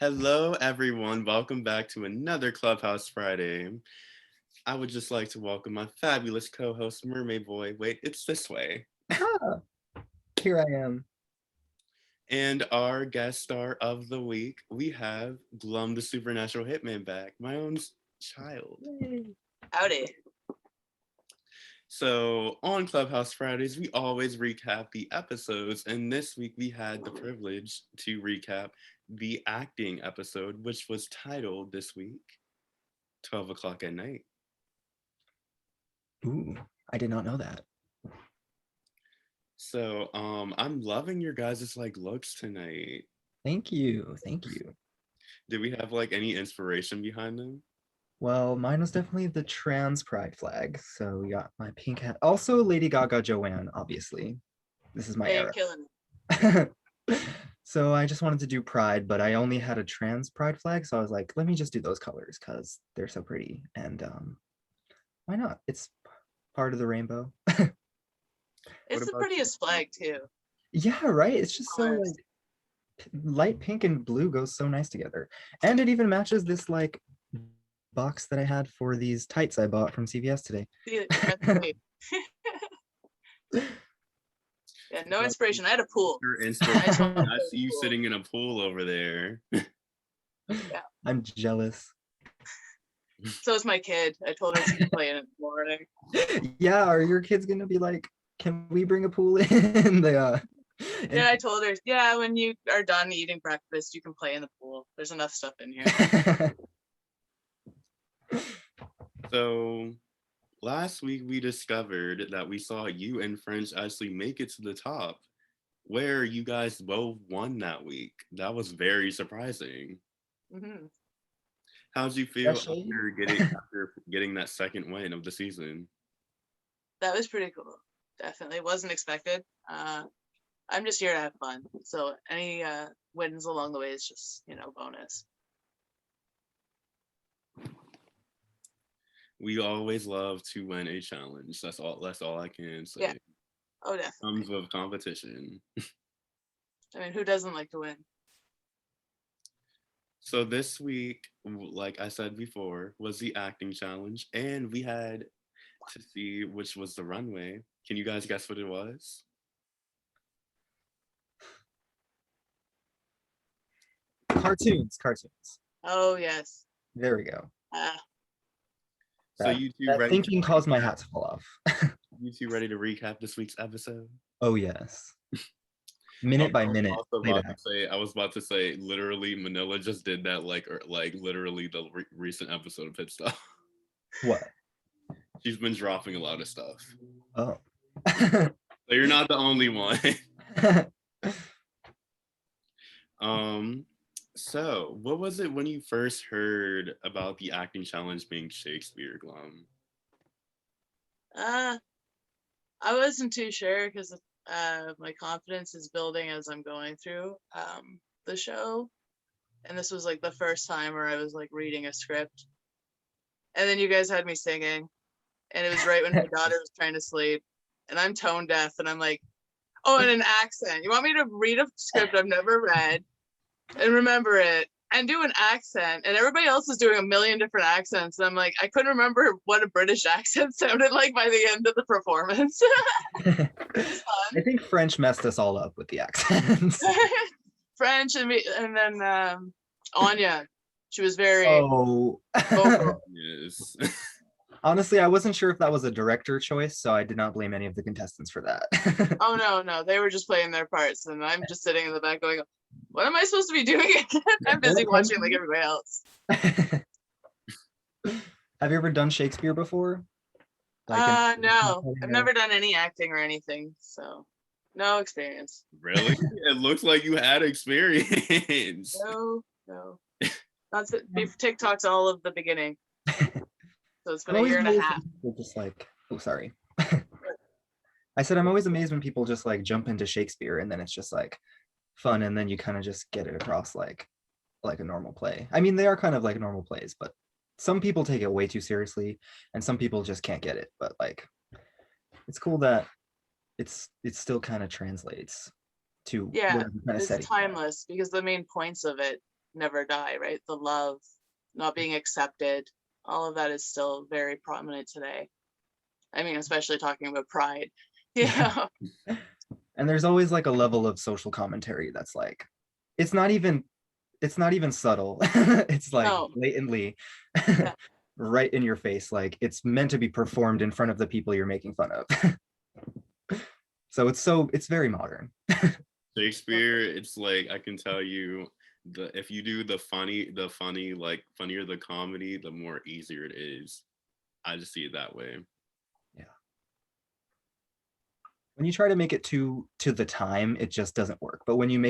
Hello, everyone. Welcome back to another Clubhouse Friday. I would just like to welcome my fabulous co-host, Mermaid Boy. Wait, it's this way. Ah, here I am. And our guest star of the week, we have Glum, the supernatural hitman, back. My own child. Yay. Howdy. So on Clubhouse Fridays, we always recap the episodes, and this week we had the privilege to recap the acting episode, which was titled this week, 12 o'clock at night. Ooh, I did not know that. So I'm loving your guys' looks tonight. Thank you. Thank you. Did we have any inspiration behind them? Well, mine was definitely the trans pride flag. So we got my pink hat. Also Lady Gaga Joanne, obviously. This is my Hey, you're era. killing it. So I just wanted to do pride, but I only had a trans pride flag. So I was like, let me just do those colors because they're so pretty. And why not? It's part of the rainbow. It's the prettiest flag too. Yeah, right. It's just so Colors. light pink and blue goes so nice together. And it even matches this box that I had for these tights I bought from CVS today. Yeah, no inspiration. I had a pool. Your inspiration. I see you sitting in a pool over there. Yeah. I'm jealous. So is my kid. I told her to play in it in the morning. Yeah, are your kids gonna be like, can we bring a pool in? Yeah, I told her, yeah, when you are done eating breakfast, you can play in the pool. There's enough stuff in here. So last week we discovered that we saw you and French actually make it to the top, where you guys both won that week. That was very surprising. Mm-hmm. How'd you feel Especially- after getting that second win of the season? That was pretty cool. Definitely wasn't expected. I'm just here to have fun. So any wins along the way is just, bonus. We always love to win a challenge. That's all I can say. Yeah. Oh, definitely. Comes with competition. I mean, who doesn't like to win? So this week, like I said before, was the acting challenge, and we had to see which was the runway. Can you guys guess what it was? Cartoons. Oh, yes. There we go. So you two That ready? thinking caused my hat to fall off. You two ready to recap this week's episode? Oh yes. Minute by minute. I was about to say, literally, Manila just did that, literally the recent episode of Pit Stop. What? She's been dropping a lot of stuff. Oh. So you're not the only one. So what was it when you first heard about the acting challenge being Shakespeare, Glum? I wasn't too sure because my confidence is building as I'm going through the show. And this was the first time where I was reading a script. And then you guys had me singing. And it was right when my daughter was trying to sleep. And I'm tone deaf. And I'm like, oh, and an accent. You want me to read a script I've never read and remember it and do an accent? And everybody else is doing a million different accents. And I'm like, I couldn't remember what a British accent sounded like by the end of the performance. I think French messed us all up with the accents. French and then Anya. She was very vocal. Yes. Honestly, I wasn't sure if that was a director choice, so I did not blame any of the contestants for that. Oh no, they were just playing their parts, and I'm just sitting in the back going, "What am I supposed to be doing?" I'm busy watching like everybody else. Have you ever done Shakespeare before? No, I've never done any acting or anything, so no experience. Really? It looks like you had experience. No. That's it. TikTok's all of the beginning. So it's been a year and a half. Just oh, sorry. I said I'm always amazed when people just jump into Shakespeare and then it's just fun and then you kind of just get it across like a normal play. I mean, they are kind of like normal plays, but some people take it way too seriously and some people just can't get it. But it's cool that it still kind of translates to it's timeless because the main points of it never die, right? The love, not being accepted, all of that is still very prominent today. I mean, especially talking about pride. Yeah. And there's always like a level of social commentary that's like, it's not even subtle. It's like No. blatantly Yeah. right in your face. Like it's meant to be performed in front of the people you're making fun of. So it's very modern. Shakespeare, it's like I can tell you if you do the funny, like funnier the comedy, the more easier it is. I just see it that way. Yeah. When you try to make it to the time, it just doesn't work. But when you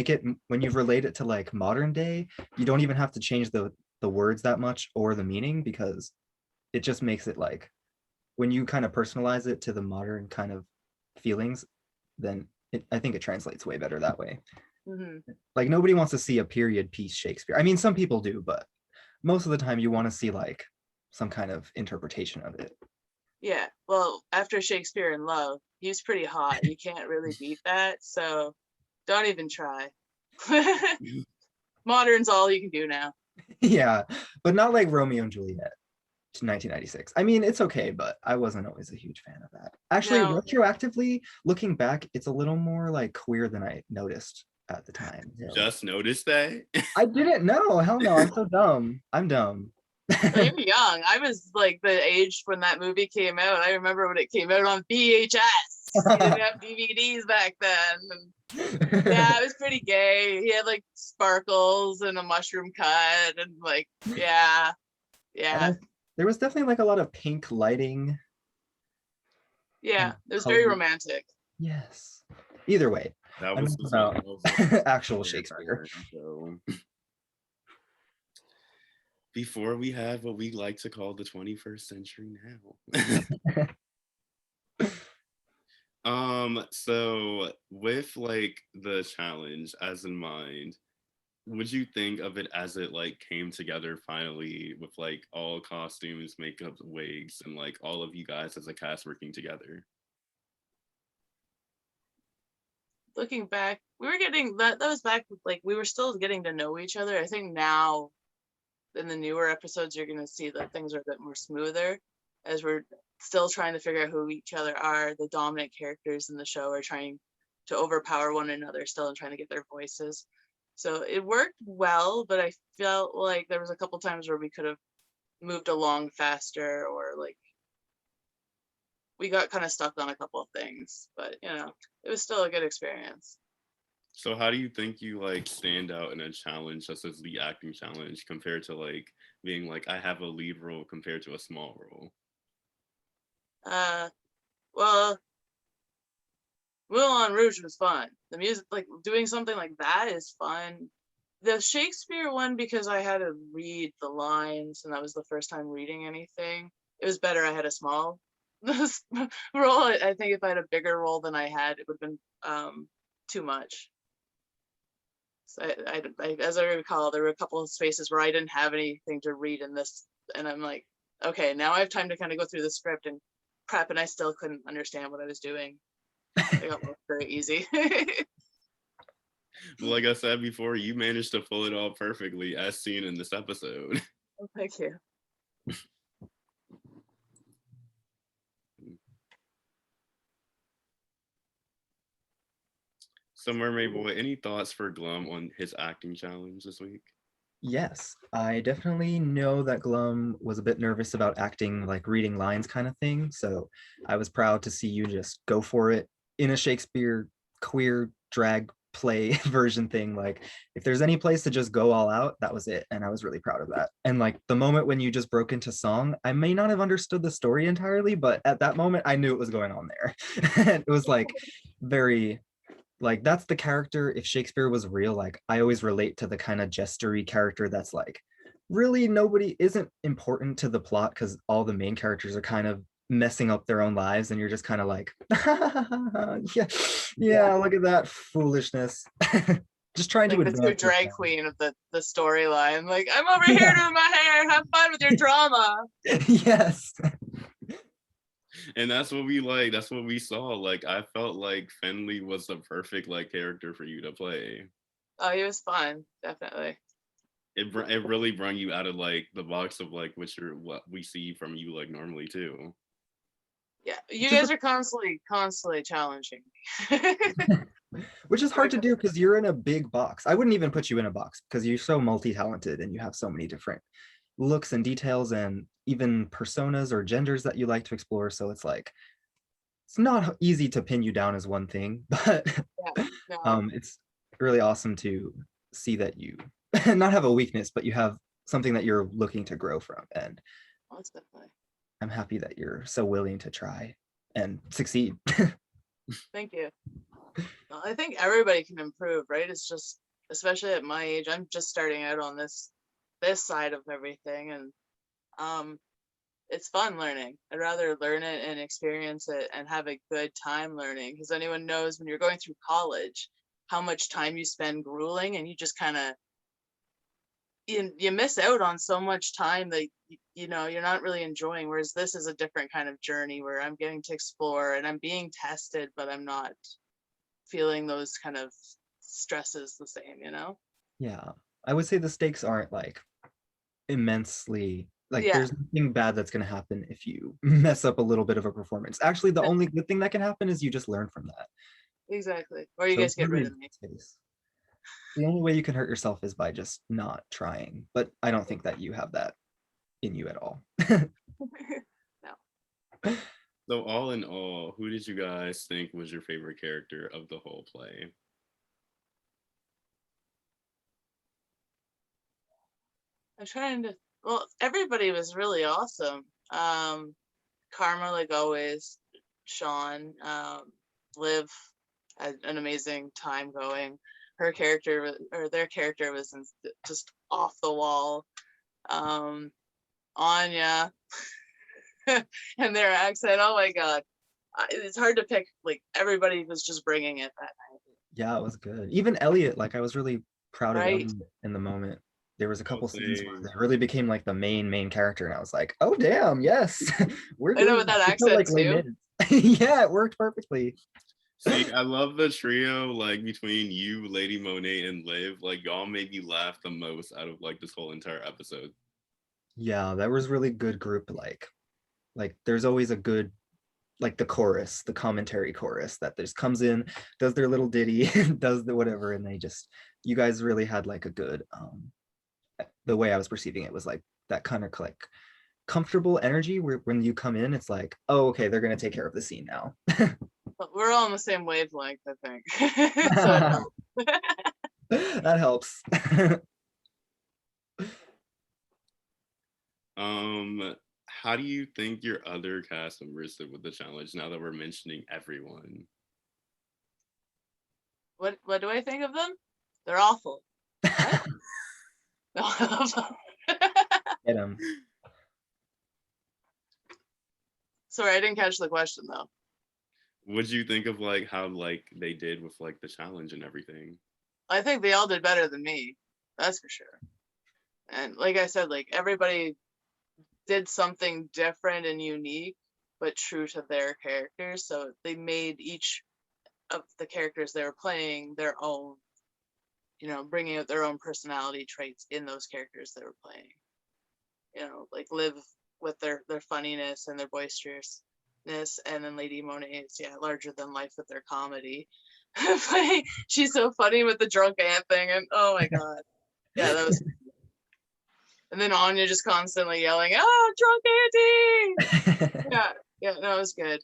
relate it to like modern day, you don't even have to change the words that much or the meaning, because it just makes it like, when you kind of personalize it to the modern kind of feelings, then I think it translates way better that way. Mm-hmm. Like nobody wants to see a period piece Shakespeare. I mean, some people do, but most of the time you want to see like some kind of interpretation of it. Yeah. Well, after Shakespeare in Love, he's pretty hot. You can't really beat that. So don't even try. Modern's all you can do now. Yeah, but not like Romeo and Juliet, 1996. I mean, it's okay, but I wasn't always a huge fan of that. Actually, No. retroactively looking back, it's a little more like queer than I noticed at the time. So. Just noticed that? I didn't know. Hell no, I'm so dumb. I'm dumb. Well, you're young. I was like the age when that movie came out. I remember when it came out on VHS. You didn't have DVDs back then. And yeah, it was pretty gay. He had like sparkles and a mushroom cut, and like, yeah. There was definitely like a lot of pink lighting. Yeah, it was very romantic. Yes. Either way, that was about actual Shakespeare. So. Before we have what we like to call the 21st century now. So with like the challenge as in mind, would you think of it as it like came together finally with like all costumes, makeup, wigs, and like all of you guys as a cast working together? Looking back, we were getting that was back like we were still getting to know each other. I think now in the newer episodes you're going to see that things are a bit more smoother, as we're still trying to figure out who each other are. The dominant characters in the show are trying to overpower one another still and trying to get their voices. So it worked well, but I felt like there was a couple times where we could have moved along faster, or like we got kind of stuck on a couple of things, but you know, it was still a good experience. So how do you think you like stand out in a challenge such as the acting challenge compared to like being like I have a lead role compared to a small role? Well, Moulin Rouge was fun. The music, like doing something like that is fun. The Shakespeare one, because I had to read the lines and that was the first time reading anything, it was better I had a small role. I think if I had a bigger role than I had, it would have been too much. So I, as I recall, there were a couple of spaces where I didn't have anything to read in this, and I'm like, okay, now I have time to kind of go through the script and prep, and I still couldn't understand what I was doing. It got very easy. Well, like I said before, you managed to pull it all perfectly as seen in this episode. Oh, thank you. So Mermaid Boy, any thoughts for Glum on his acting challenge this week? Yes, I definitely know that Glum was a bit nervous about acting, like reading lines kind of thing. So I was proud to see you just go for it in a Shakespeare queer drag play version thing. Like if there's any place to just go all out, that was it. And I was really proud of that. And like the moment when you just broke into song, I may not have understood the story entirely, but at that moment I knew what was going on there. It was like very, like that's the character. If Shakespeare was real, like I always relate to the kind of jestery character that's like really nobody isn't important to the plot because all the main characters are kind of messing up their own lives and you're just kind of like yeah, look at that foolishness. Just trying like to the advance true drag queen of the storyline. Like, I'm over here doing my hair, have fun with your drama. Yes. And that's what we like. That's what we saw. Like I felt like Finley was the perfect like character for you to play. Oh, he was fun, definitely. it really brought you out of like the box of like what we see from you like normally too. Yeah, you guys are constantly challenging me. Which is hard to do because you're in a big box. I wouldn't even put you in a box because you're so multi-talented and you have so many different looks and details and even personas or genders that you like to explore. So it's like, it's not easy to pin you down as one thing, but Yeah, no. it's really awesome to see that you not have a weakness, but you have something that you're looking to grow from. And Most definitely. I'm happy that you're so willing to try and succeed. Thank you. Well, I think everybody can improve, right? It's just, especially at my age, I'm just starting out on this side of everything, and it's fun learning. I'd rather learn it and experience it and have a good time learning, because anyone knows when you're going through college how much time you spend grueling, and you just kind of you miss out on so much time that you know you're not really enjoying. Whereas this is a different kind of journey where I'm getting to explore and I'm being tested, but I'm not feeling those kind of stresses the same, you know? Yeah, I would say the stakes aren't like immensely, like Yeah, there's nothing bad that's going to happen if you mess up a little bit of a performance. Actually, the only good thing that can happen is you just learn from that. exactly. Or you So guys it's get rid really of me. space. The only way you can hurt yourself is by just not trying, but I don't think that you have that in you at all. No. So all in all, who did you guys think was your favorite character of the whole play? I'm trying to, well, everybody was really awesome. Karma, like always, Sean, Liv had an amazing time going. Her character, or their character, was just off the wall. Anya and their accent, oh my god. It's hard to pick, like, everybody was just bringing it that night. Yeah, it was good. Even Elliot, like I was really proud of Right? Elliot in the moment. There was a Oh, couple scenes where same. they really became like the main character, and I was like, oh damn, yes, we're I know, doing with that. that It felt accent like Les too. Mis. Yeah, it worked perfectly. See, I love the trio like between you, Lady Monet, and Liv. Like y'all made me laugh the most out of like this whole entire episode. Yeah, that was really good group. Like there's always a good, like the chorus, the commentary chorus that just comes in, does their little ditty, does the whatever, and they just, you guys really had like a good, the way I was perceiving it was like that kind of like comfortable energy where when you come in, it's like, oh, okay, they're gonna take care of the scene now. But we're all on the same wavelength, I think. So it helps. That helps. How do you think your other cast members did with the challenge now that we're mentioning everyone? What do I think of them? They're awful. What? No, I love them. Get him. Sorry, I didn't catch the question though. What do you think of like how like they did with like the challenge and everything? I think they all did better than me. That's for sure. And like I said, like everybody did something different and unique, but true to their characters. So they made each of the characters they were playing their own, you know, bringing out their own personality traits in those characters they were playing. You know, like Liv with their funniness and their boisterousness, and then Lady Monet is, yeah, larger than life with their comedy. She's so funny with the drunk aunt thing, and oh my god, yeah, that was. And then Anya just constantly yelling, "Ah, drunk auntie!" Yeah, no, it was good.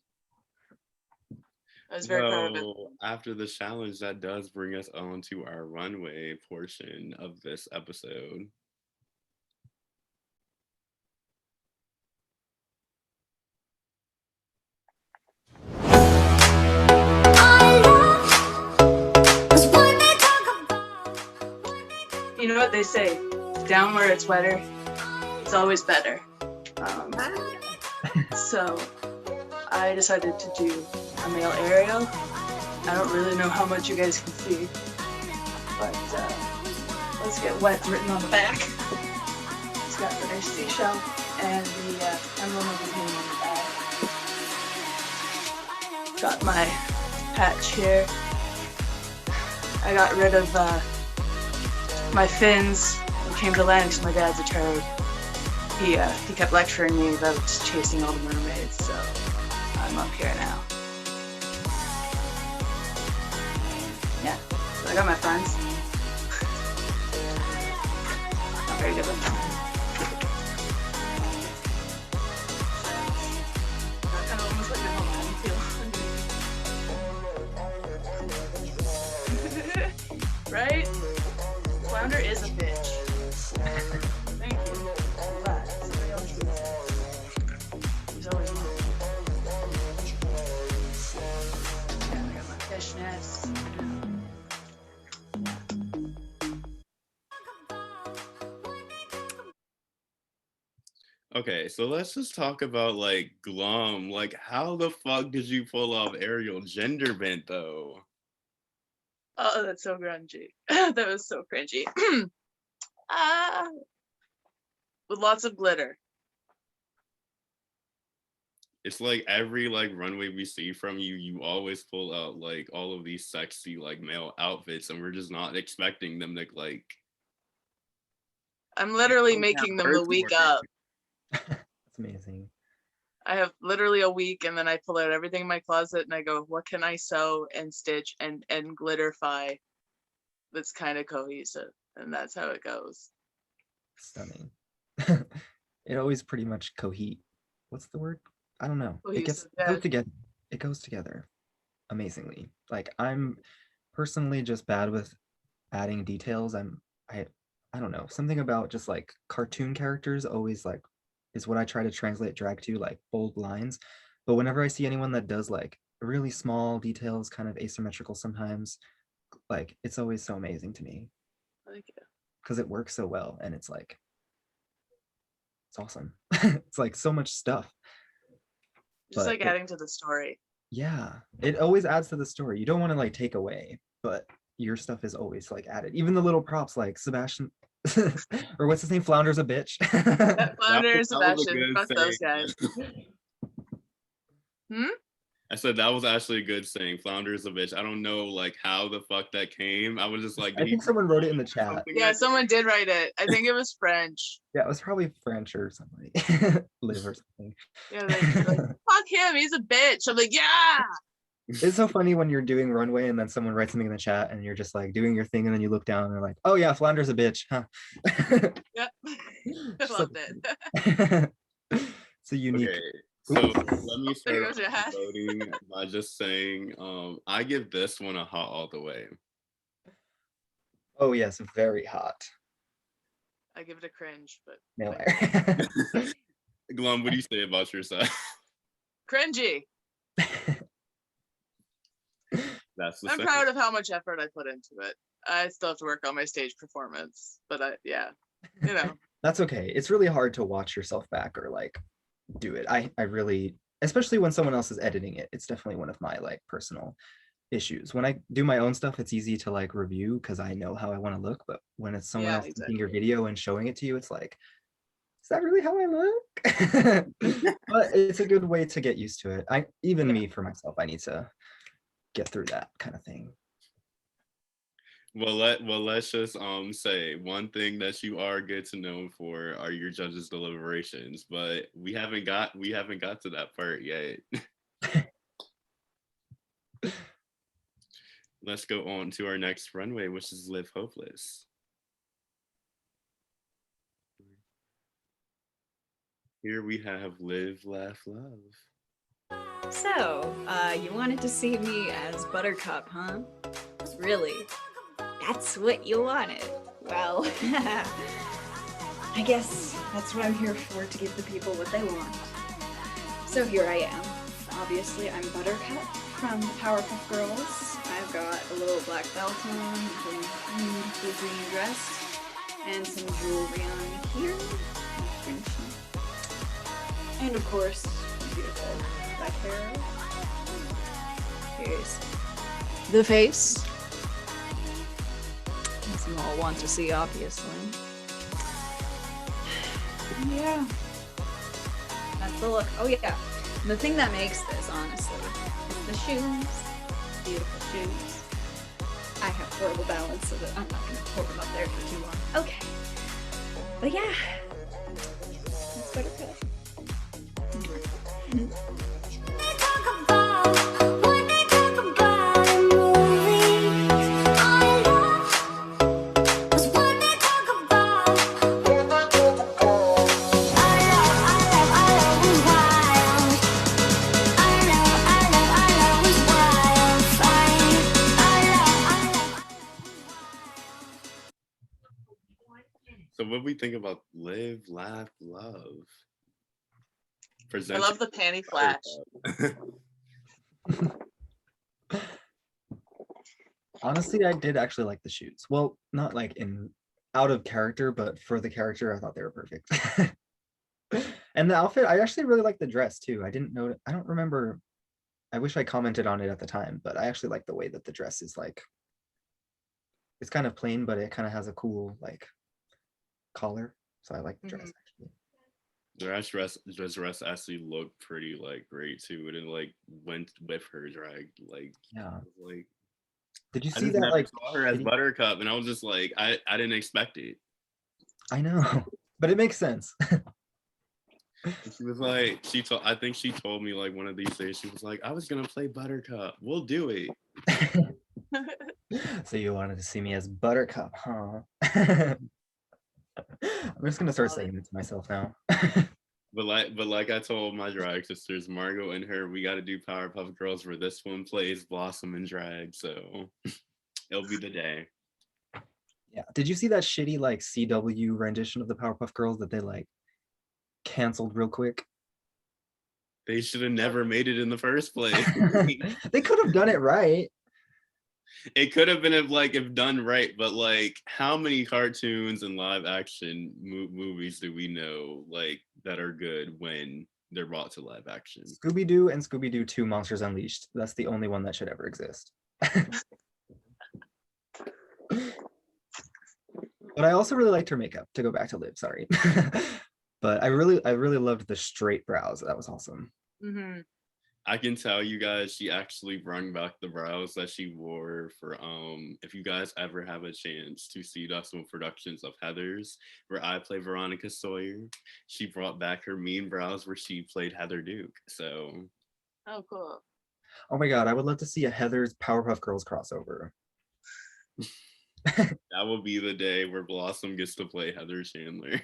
I was very proud of it. Well, after the challenge, that does bring us on to our runway portion of this episode. You know what they say, down where it's wetter, it's always better. So I decided to do a male aerial. I don't really know how much you guys can see, but let's get wet written on the back. It's got the nice seashell and the emblem of his name on the back. Got my patch here. I got rid of my fins came to land because my dad's a turd. He kept lecturing me about chasing all the mermaids, so I'm up here now. Yeah, so I got my friends. Not very good with them. Kind of almost like a home feel. Right? Flounder is a bitch. Thank you. I'm glad. Somebody else needs it. He's always moving. Yeah, I got my fishnets. Okay, so let's just talk about like Glum. Like, how the fuck did you pull off aerial gender bent though? Oh, that's so grungy. That was so cringy. With lots of glitter. It's like every like runway we see from you, you always pull out like all of these sexy like male outfits, and we're just not expecting them to like. I'm literally making them the week up. That's amazing. I have literally a week, and then I pull out everything in my closet and I go, what can I sew and stitch and glitterify that's kind of cohesive? And that's how it goes. Stunning. It always pretty much what's the word? I don't know. Cohesive, It goes together. It goes together amazingly. Like, I'm personally just bad with adding details. I don't know. Something about just like cartoon characters always like is what I try to translate drag to, like bold lines. But whenever I see anyone that does like really small details, kind of asymmetrical sometimes, like it's always so amazing to me. Thank you. Because it works so well, and it's like, it's awesome. It's like so much stuff. Just like adding to the story. Yeah, it always adds to the story. You don't want to like take away, but your stuff is always like added. Even the little props like Sebastian, or what's his name? Flounder's a bitch. Yeah, Flounder and Sebastian, fuck those guys. I said that was actually a good saying. Flounder is a bitch. I don't know like how the fuck that came. I was just like, I think someone wrote it in the chat. Yeah, someone did write it. I think it was French. Yeah, it was probably French or something. Live or something. Yeah, they're like, fuck him, he's a bitch. I'm like, yeah. It's so funny when you're doing runway and then someone writes something in the chat and you're just like doing your thing and then you look down and they're like, oh yeah, Flounder's a bitch, huh? Yep. I loved it. It's a unique. Okay. So let me start voting by just saying I give this one a hot all the way. Oh yes, very hot. I give it a cringe, but no. Glum, what do you say about yourself? Cringy. I'm proud of how much effort I put into it. I still have to work on my stage performance, but yeah, you know. That's okay. It's really hard to watch yourself back or like do it. I really, especially when someone else is editing it, it's definitely one of my like personal issues. When I do my own stuff, it's easy to like review because I know how I want to look, but when it's someone else taking your video and showing it to you, it's like, is that really how I look? But it's a good way to get used to it. Me for myself, I need to get through that kind of thing. Well, let's just say one thing that you are good to know for are your judges' deliberations, but we haven't got to that part yet. Let's go on to our next runway, which is Live Hopeless. Here we have Live, Laugh, Love. So, you wanted to see me as Buttercup, huh? Really? That's what you wanted. Well, I guess that's what I'm here for, to give the people what they want. So here I am. Obviously, I'm Buttercup from the Powerpuff Girls. I've got a little black belt on, the green dress, and some jewelry on here. And of course, beautiful black hair. Here's the face. As you all want to see, obviously. Yeah. That's the look. Oh yeah. And the thing that makes this, honestly, is the shoes. Beautiful shoes. I have horrible balance, so that I'm not going to hold them up there for too long. Okay. But yeah, that's Buttercup. So what we think about Live, Laugh, Love? I love the panty flash. Honestly, I did actually like the shoots. Well, not like in out of character, but for the character, I thought they were perfect. And the outfit, I actually really like the dress too. I didn't know, I don't remember. I wish I commented on it at the time, but I actually like the way that the dress is like, it's kind of plain, but it kind of has a cool like collar. So I like the dress actually. The dress actually looked pretty like great too, and it like went with her drag. Like, Yeah. like did you I see just that never like saw her as Buttercup, and I was just like, I didn't expect it. I know, but it makes sense. She was like, I think she told me like one of these days, she was like, I was gonna play Buttercup. We'll do it. So you wanted to see me as Buttercup, huh? I'm just gonna start saying it to myself now. But like I told my drag sisters, Margot and her, we got to do Powerpuff Girls where this one plays Blossom and drag. So it'll be the day. Yeah. Did you see that shitty like CW rendition of the Powerpuff Girls that they like canceled real quick? They should have never made it in the first place. They could have done it right. It could have been if done right, but like how many cartoons and live action movies do we know like that are good when they're brought to live action? Scooby-Doo and Scooby-Doo 2 Monsters Unleashed. That's the only one that should ever exist. But I also really liked her makeup, to go back to Liv, sorry. But I really loved the straight brows. That was awesome. Mm-hmm. I can tell you guys, she actually brought back the brows that she wore for if you guys ever have a chance to see Dustin productions of Heather's, where I play Veronica Sawyer, she brought back her mean brows where she played Heather Duke. So oh, cool. Oh my god, I would love to see a Heather's Powerpuff Girls crossover. That will be the day where Blossom gets to play Heather Chandler.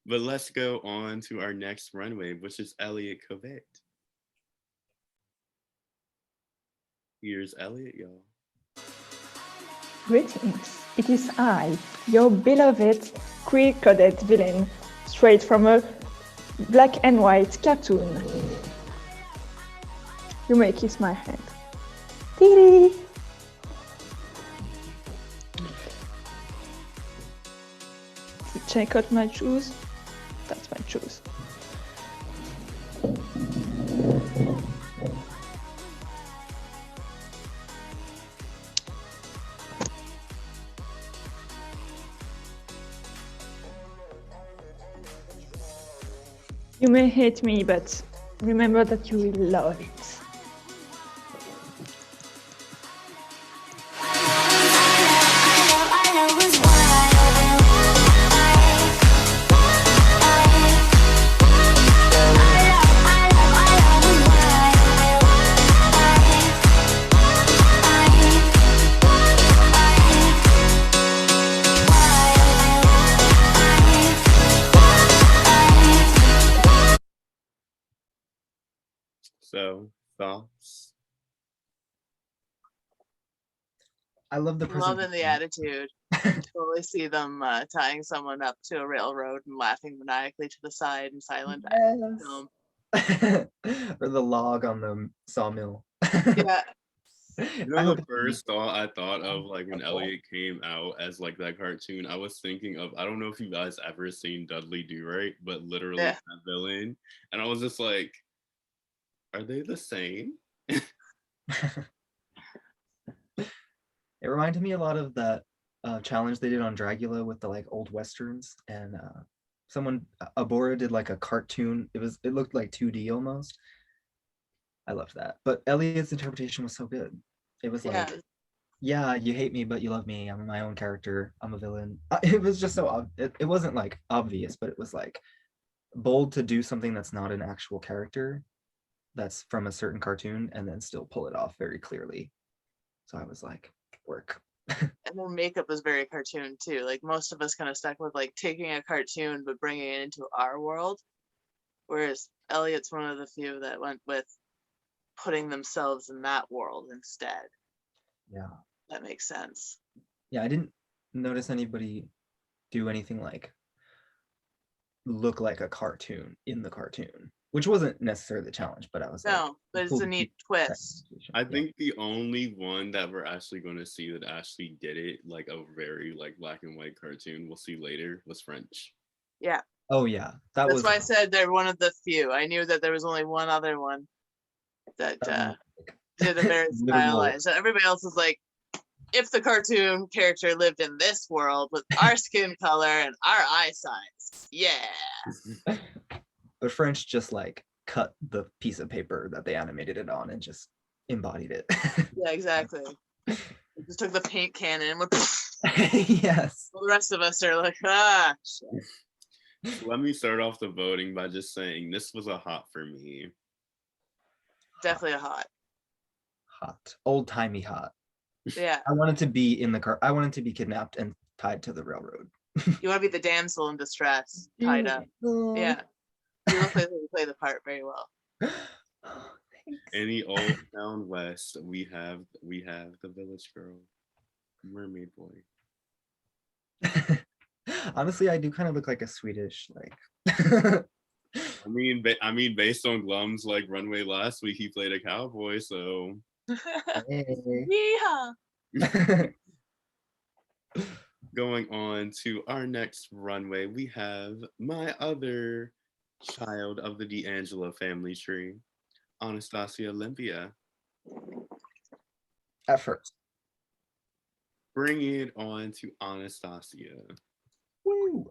But let's go on to our next runway, which is Elliot Covet. Here's Elliot, y'all. Greetings, it is I, your beloved queer-coded villain, straight from a black and white cartoon. You may kiss my hand. Dee-dee! Check out my shoes. That's my shoes. You may hate me, but remember that you will love it. So, thoughts? I love the I'm loving the attitude. I can totally see them tying someone up to a railroad and laughing maniacally to the side in silent film. Or the log on the sawmill. Yeah. You know, the first thought I thought of like when Elliot came out as like that cartoon, I was thinking of, I don't know if you guys ever seen Dudley Do-Right, but literally that villain. And I was just like, are they the same? It reminded me a lot of that challenge they did on Dragula with the like old westerns, and Abora did like a cartoon. It looked like 2D almost. I loved that. But Elliot's interpretation was so good. It was like yeah, you hate me, but you love me. I'm my own character. I'm a villain. It was just so it wasn't like obvious, but it was like bold to do something that's not an actual character that's from a certain cartoon and then still pull it off very clearly. So I was like, work. And their makeup was very cartoon too. Like most of us kind of stuck with like taking a cartoon but bringing it into our world, whereas Elliot's one of the few that went with putting themselves in that world instead. Yeah. That makes sense. Yeah, I didn't notice anybody do anything like look like a cartoon in the cartoon, which wasn't necessarily the challenge, but I was like, No, but it's cool a to neat keep that twist. situation. I Yeah. think the only one that we're actually going to see that actually did it like a very like black and white cartoon we'll see later was French. Yeah, Oh yeah, that that's was why I said they're one of the few. I knew that there was only one other one that did a very literal. stylized. Everybody else is like, if the cartoon character lived in this world with our skin color and our eye size, yeah. But French just like cut the piece of paper that they animated it on and just embodied it. Yeah, exactly. Just took the paint cannon and went. Yes. The rest of us are like, ah, shit. So let me start off the voting by just saying this was a hot for me. Definitely a hot. Hot. Old timey hot. Yeah. I wanted to be in the car. I wanted to be kidnapped and tied to the railroad. You want to be the damsel in distress, tied up. Yeah. You look like you play the part very well. Any old town west, we have the village girl, mermaid boy. Honestly, I do kind of look like a Swedish like. I mean, based on Glum's like runway last week, he played a cowboy. So Yeehaw. going on to our next runway, we have my other child of the D'Angelo family tree, Anastasia Olympia. At first. Bring it on to Anastasia. Woo.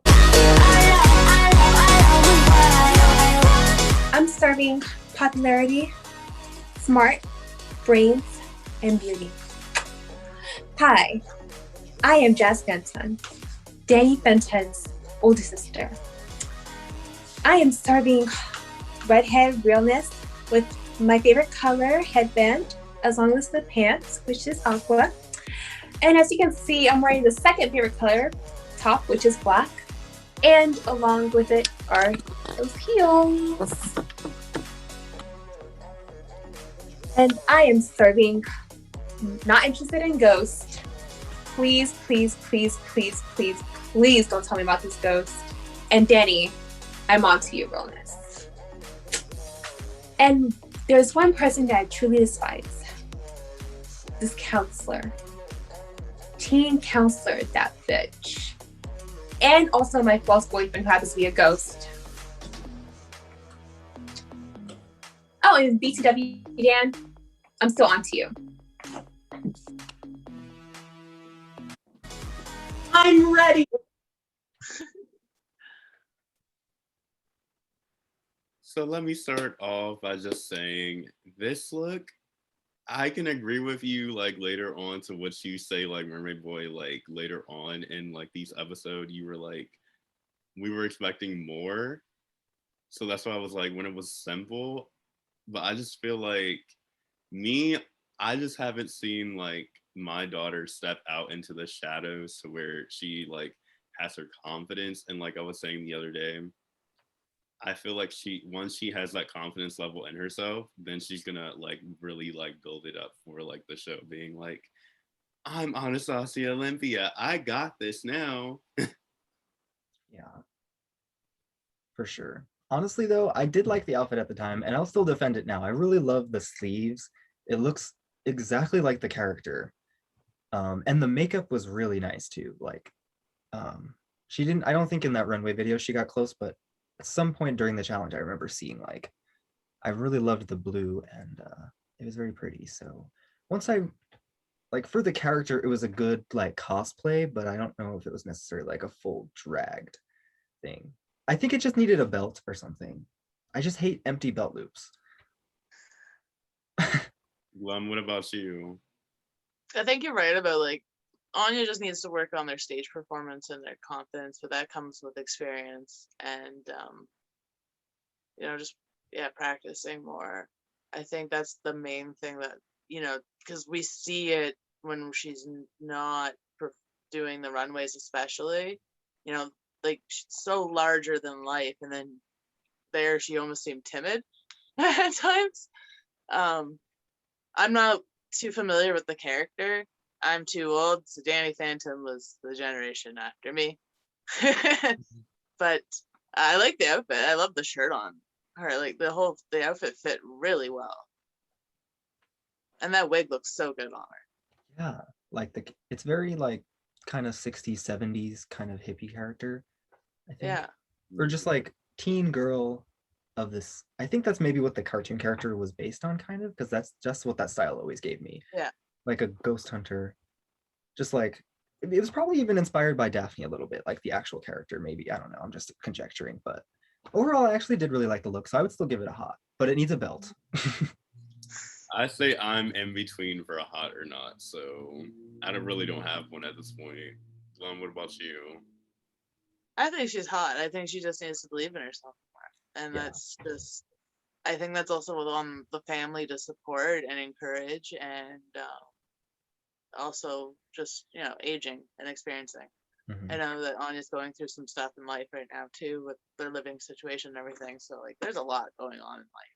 I'm serving popularity, smart, brains, and beauty. Hi, I am Jazz Fenton, Danny Fenton's older sister. I am serving redhead realness with my favorite color headband, as long as the pants, which is aqua. And as you can see, I'm wearing the second favorite color top, which is black. And along with it are those heels. And I am serving not interested in ghost. Please, please, please, please, please, please don't tell me about this ghost. And Danny, I'm on to you, realness. And there's one person that I truly despise. This counselor. Teen counselor, that bitch. And also my false boyfriend who happens to be a ghost. Oh, and BTW, Dan, I'm still on to you. I'm ready. So let me start off by just saying this look, I can agree with you like later on to what you say, like Mermaid Boy, like later on in like these episodes, you were like, we were expecting more. So that's why I was like, when it was simple, but I just feel like I just haven't seen like my daughter step out into the shadows to where she like has her confidence. And like I was saying the other day, I feel like once she has that confidence level in herself, then she's gonna like really like build it up for like the show being like, I'm Anastasia Olympia. I got this now. Yeah. For sure. Honestly though, I did like the outfit at the time and I'll still defend it now. I really love the sleeves. It looks exactly like the character. And the makeup was really nice too. Like I don't think in that runway video she got close, but at some point during the challenge I remember seeing like I really loved the blue and it was very pretty. So once I like for the character it was a good like cosplay, but I don't know if it was necessarily like a full dragged thing. I think it just needed a belt or something. I just hate empty belt loops. Glum, what about you? I think you're right about like Anya just needs to work on their stage performance and their confidence, but that comes with experience and just practicing more. I think that's the main thing that because we see it when she's not doing the runways, especially, like she's so larger than life, and then there she almost seemed timid at times. I'm not too familiar with the character. I'm too old, so Danny Phantom was the generation after me. But I like the outfit. I love the shirt on her. Like the outfit fit really well, and that wig looks so good on her. Yeah, like it's very like kind of 60s, 70s kind of hippie character, I think. Yeah. Or just like teen girl of this. I think that's maybe what the cartoon character was based on, kind of, because that's just what that style always gave me. Yeah. Like a ghost hunter. Just like it was probably even inspired by Daphne a little bit, like the actual character, maybe. I don't know. I'm just conjecturing, but overall, I actually did really like the look, so I would still give it a hot, but it needs a belt. I say I'm in between for a hot or not, so I really don't have one at this point. Glum, what about you? I think she's hot. I think she just needs to believe in herself more, and that's just. I think that's also on the family to support and encourage, and also just aging and experiencing. Mhm. I know that Anya's going through some stuff in life right now too with their living situation and everything. So like, there's a lot going on in life.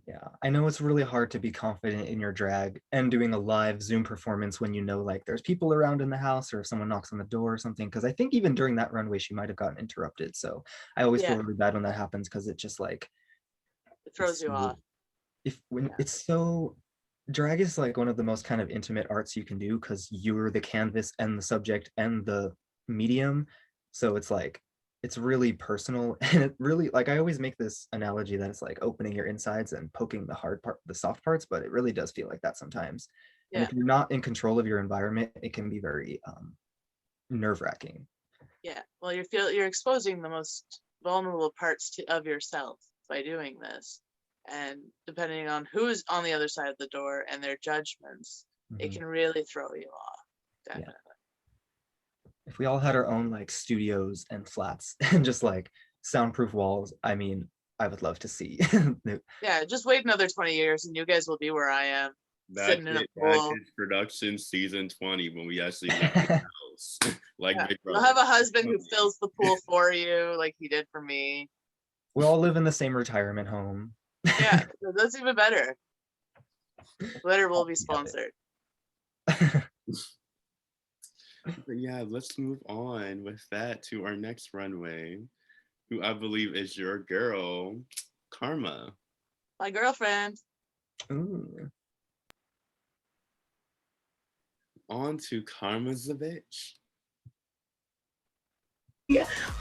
Yeah, I know it's really hard to be confident in your drag and doing a live Zoom performance when you know like there's people around in the house or if someone knocks on the door or something. Because I think even during that runway she might have gotten interrupted. So I always feel really bad when that happens because it just like it throws you off. It's so drag is like one of the most kind of intimate arts you can do because you're the canvas and the subject and the medium. So it's like it's really personal, and it really, like, I always make this analogy that it's like opening your insides and poking the hard part, the soft parts, but it really does feel like that sometimes. And if you're not in control of your environment, it can be very nerve-wracking. Yeah, well, you're exposing the most vulnerable parts of yourself by doing this, and depending on who's on the other side of the door and their judgments, it can really throw you off. Definitely. If we all had our own like studios and flats and just like soundproof walls, I mean, I would love to see. Yeah, just wait another 20 years and you guys will be where I am. Bad Kidz Production season 20 when we actually leave the house. Like Big Brother. You'll have a husband who fills the pool for you like he did for me. We all live in the same retirement home. Yeah, that's even better. Glitter will be sponsored. But yeah, let's move on with that to our next runway, who I believe is your girl, Karma. My girlfriend. Ooh. On to Karma's a bitch.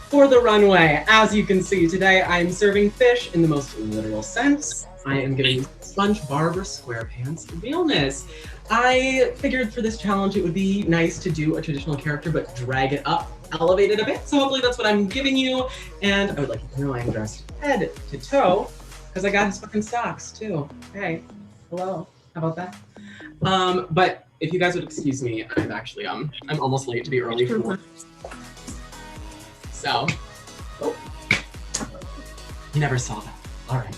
For the runway, as you can see today, I'm serving fish in the most literal sense. I am giving SpongeBob SquarePants realness. I figured for this challenge it would be nice to do a traditional character but drag it up, elevate it a bit. So hopefully that's what I'm giving you. And I would like you to know I'm dressed head to toe because I got his fucking socks too. Hey, hello, how about that? But if you guys would excuse me, I'm actually I'm almost late to be early for work. So, oh, you never saw that. All right.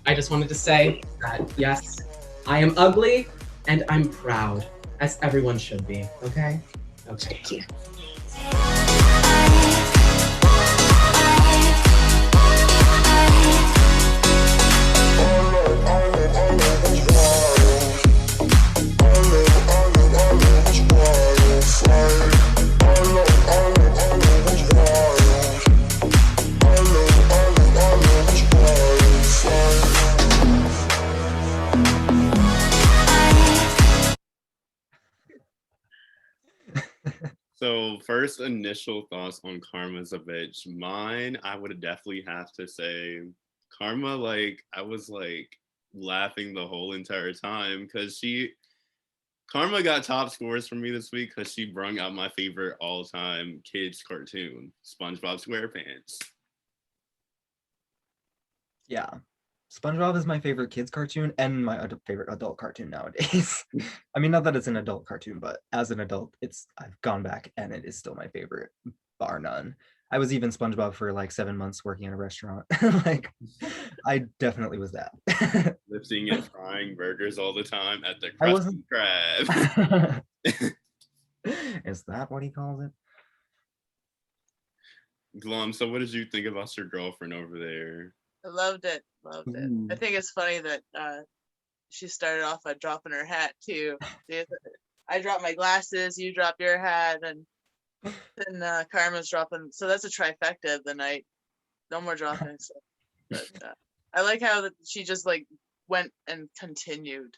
I just wanted to say that yes, I am ugly and I'm proud, as everyone should be. Okay. Okay. Thank you. So first initial thoughts on Karma's a bitch. Mine, I would definitely have to say Karma, like I was like laughing the whole entire time because Karma got top scores from me this week because she brung out my favorite all-time kids cartoon, SpongeBob SquarePants. Yeah, SpongeBob is my favorite kids cartoon and my favorite adult cartoon nowadays. I mean, not that it's an adult cartoon, but as an adult, I've gone back and it is still my favorite, bar none. I was even SpongeBob for like 7 months working at a restaurant. Like, I definitely was that. Lifting and frying burgers all the time at the I Krusty wasn't. Krab. Is that what he calls it? Glum, so what did you think about your girlfriend over there? I loved it. Loved it. Ooh. I think it's funny that she started off by dropping her hat too. I dropped my glasses, you drop your hat, and then Karma's dropping. So that's a trifecta of the night. No more dropping. So. But I like how she just like went and continued.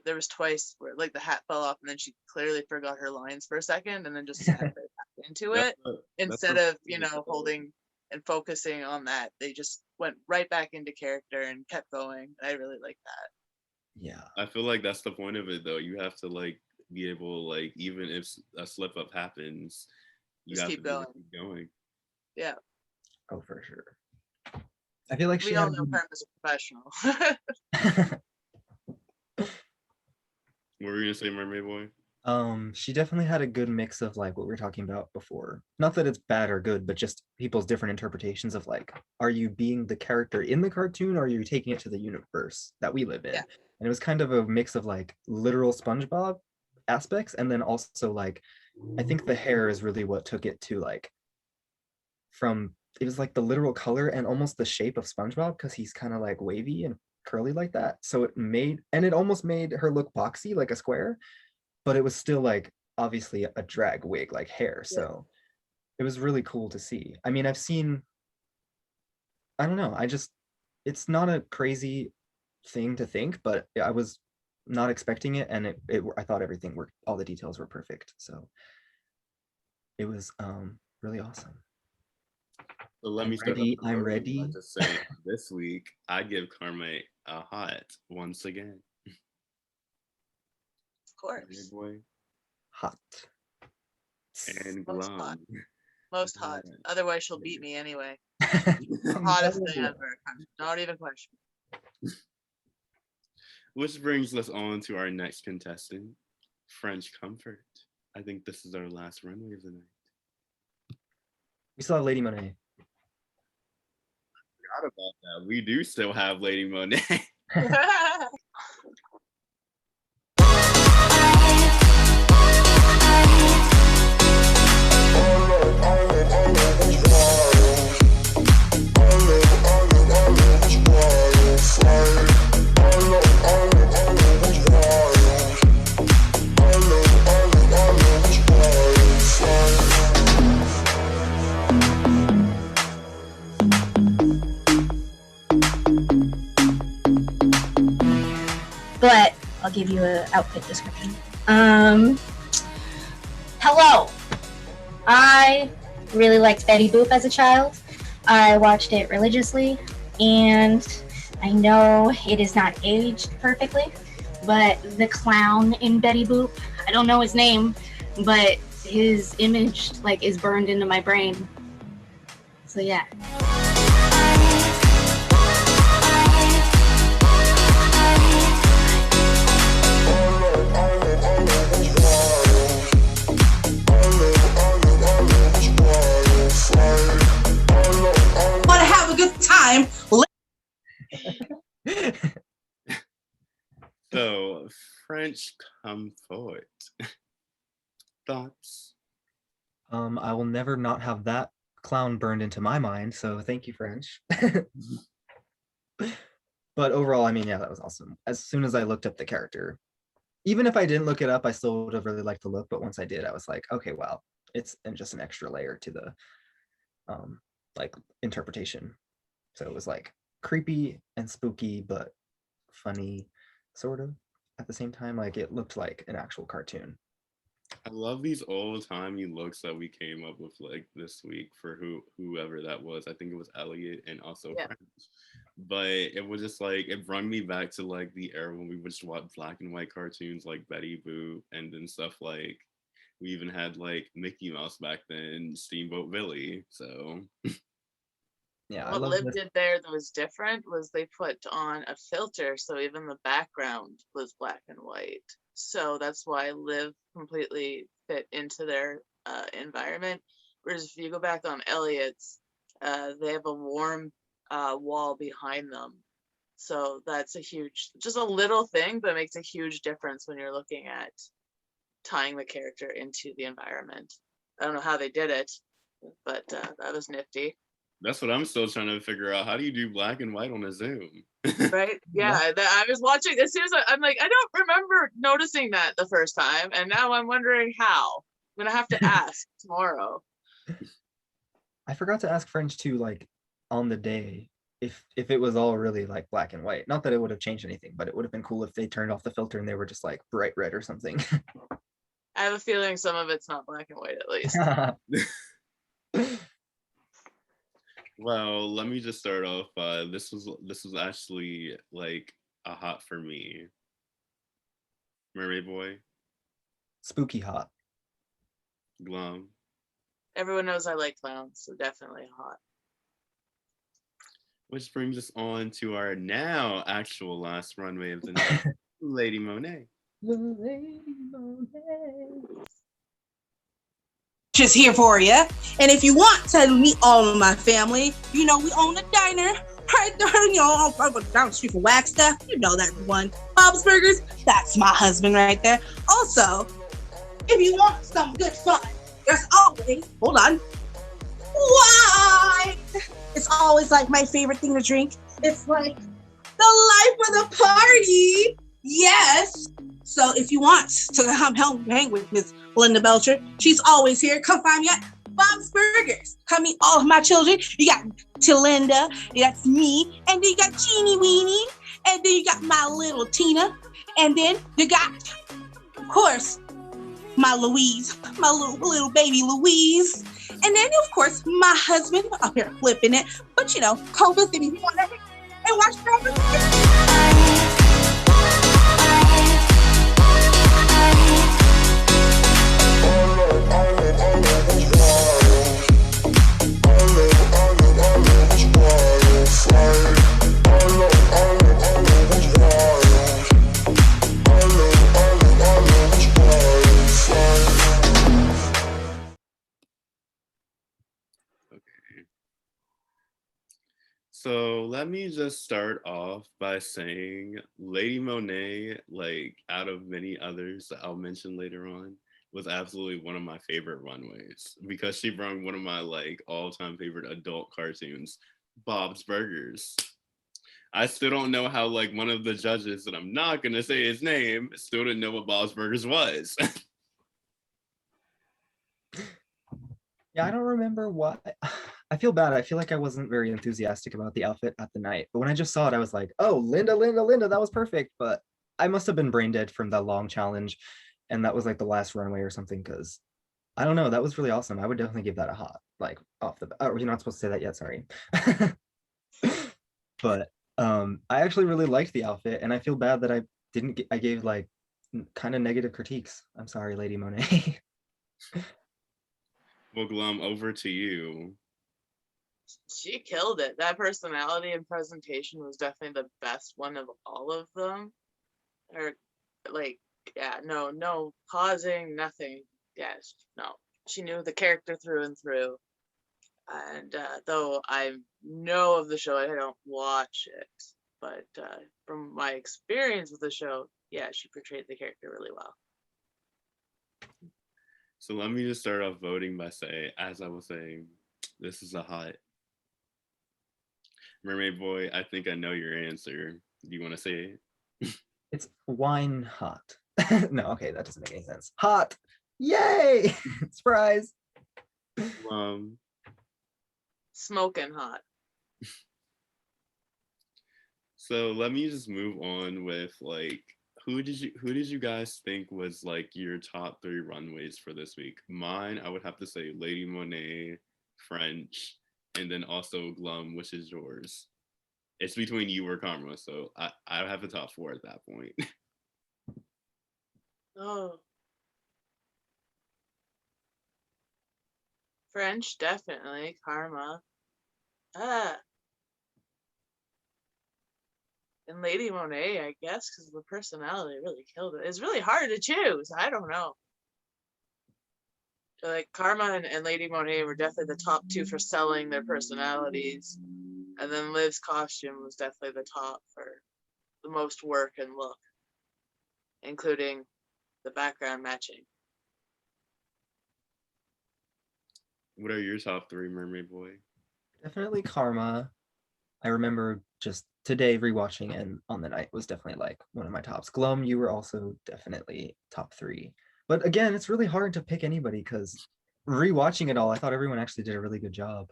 There was twice where like the hat fell off, and then she clearly forgot her lines for a second, and then just snapped right back into it. Instead of holding and focusing on that, they just went right back into character and kept going. I really like that. Yeah. I feel like that's the point of it, though. You have to like be able, like, even if a slip up happens, you just have keep to going. keep going. Yeah. Oh, for sure. I feel like we all know Karma's a professional. What were you gonna say, Mermaid Boy? She definitely had a good mix of like what we were talking about before. Not that it's bad or good, but just people's different interpretations of like, are you being the character in the cartoon or are you taking it to the universe that we live in? Yeah. And it was kind of a mix of like literal SpongeBob aspects and then also like, I think the hair is really what took it to like it was like the literal color and almost the shape of SpongeBob because he's kind of like wavy and curly like that. So it almost made her look boxy like a square, but it was still like obviously a drag wig like hair. So it was really cool to see. I mean, I don't know, it's not a crazy thing to think, but I was not expecting it, and I thought everything worked, all the details were perfect. So it was really awesome. So let I'm me start. I'm ready. To say this week, I give Karma a hot once again. Of course. Boy. Hot. And Most hot. Glum. Most hot. Otherwise, she'll beat me anyway. The Hottest thing ever. Not even question. Which brings us on to our next contestant, French Comfort. I think this is our last runway of the night. We still have Lady Monet. Forgot about that. We do still have Lady Monet. But I'll give you an outfit description. Hello. I really liked Betty Boop as a child. I watched it religiously, and I know it is not aged perfectly, but the clown in Betty Boop, I don't know his name, but his image like is burned into my brain. So yeah. Want to have a good time? So, French Comfort. Thoughts? I will never not have that clown burned into my mind, so thank you, French. But overall, I mean, yeah, that was awesome. As soon as I looked up the character, even if I didn't look it up, I still would have really liked the look, but once I did, I was like, okay, wow, it's just an extra layer to the like interpretation. So it was like creepy and spooky, but funny, sort of at the same time. Like it looked like an actual cartoon. I love these old-timey looks that we came up with like this week for whoever that was. I think it was Elliot and also French. But it was just like, it brought me back to like the era when we would just watch black and white cartoons like Betty Boop, and then stuff like, we even had like Mickey Mouse back then, Steamboat Willie. So Yeah, I What love Liv this. did there that was different was they put on a filter, so even the background was black and white. So that's why Liv completely fit into their environment. Whereas if you go back on Elliot's, they have a warm wall behind them. So that's a huge, just a little thing, but it makes a huge difference when you're looking at tying the character into the environment. I don't know how they did it, but that was nifty. That's what I'm still trying to figure out. How do you do black and white on a Zoom? Right? Yeah, I was watching as soon as I'm like, I don't remember noticing that the first time, and now I'm wondering how. I'm gonna have to ask tomorrow. I forgot to ask French too, like on the day, if it was all really like black and white. Not that it would have changed anything, but it would have been cool if they turned off the filter and they were just like bright red or something. I have a feeling some of it's not black and white at least. Well, let me just start off. This was actually like a hot for me. Mermaid Boy, Spooky hot. Glum. Everyone knows I like clowns, so definitely hot. Which brings us on to our now actual last runway of the night, Lady Monet. Lady Monet. Just here for you. And if you want to meet all of my family, you know, we own a diner right there, you know, down the street from Wagstaff. You know that one. Bob's Burgers, that's my husband right there. Also, if you want some good fun, there's always, hold on, wine. It's always like my favorite thing to drink. It's like the life of the party. Yes. So if you want to come hang with Miss Linda Belcher, she's always here. Come find me at Bob's Burgers. Come meet all of my children. You got Tilinda, that's me, and then you got Jeannie Weenie, and then you got my little Tina, and then you got, of course, my Louise, my little baby Louise, and then of course my husband up here flipping it. But you know, come visit me if you want to and watch the So let me just start off by saying Lady Monet, like out of many others that I'll mention later on, was absolutely one of my favorite runways because she brought one of my like all-time favorite adult cartoons, Bob's Burgers. I still don't know how like one of the judges, and I'm not gonna say his name, still didn't know what Bob's Burgers was. Yeah, I don't remember what. I feel bad. I feel like I wasn't very enthusiastic about the outfit at the night. But when I just saw it, I was like, oh, Linda, Linda, Linda, that was perfect. But I must have been brain dead from that long challenge. And that was like the last runway or something. Because I don't know. That was really awesome. I would definitely give that a hot, like off the bat. Oh, you're not supposed to say that yet. Sorry. But I actually really liked the outfit. And I feel bad that I didn't get, I gave like kind of negative critiques. I'm sorry, Lady Monet. Well, Glum, over to you. She killed it. That personality and presentation was definitely the best one of all of them. Or like, yeah, no pausing, nothing. Yeah, no. She knew the character through and through. And though I know of the show, I don't watch it. But from my experience with the show, yeah, she portrayed the character really well. So let me just start off voting by saying, as I was saying, this is a hot. Mermaid Boy, I think I know your answer. Do you want to say it? It's wine hot. No, okay, that doesn't make any sense. Hot. Yay! Surprise. Smoking hot. So let me just move on with like who did you guys think was like your top 3 runways for this week? Mine, I would have to say Lady Monet, French, and then also Glum, which is yours. It's between you or Karma, so I have the top 4 at that point. Oh. French, definitely. Karma. And Lady Monet, I guess, because the personality really killed it. It's really hard to choose. I don't know. Like Karma and Lady Monet were definitely the top two for selling their personalities. And then Liv's costume was definitely the top for the most work and look, including the background matching. What are your top three, Mermaid Boy? Definitely Karma. I remember just today rewatching, and on the night was definitely like one of my tops. Glum, you were also definitely top three. But again, it's really hard to pick anybody because rewatching it all, I thought everyone actually did a really good job.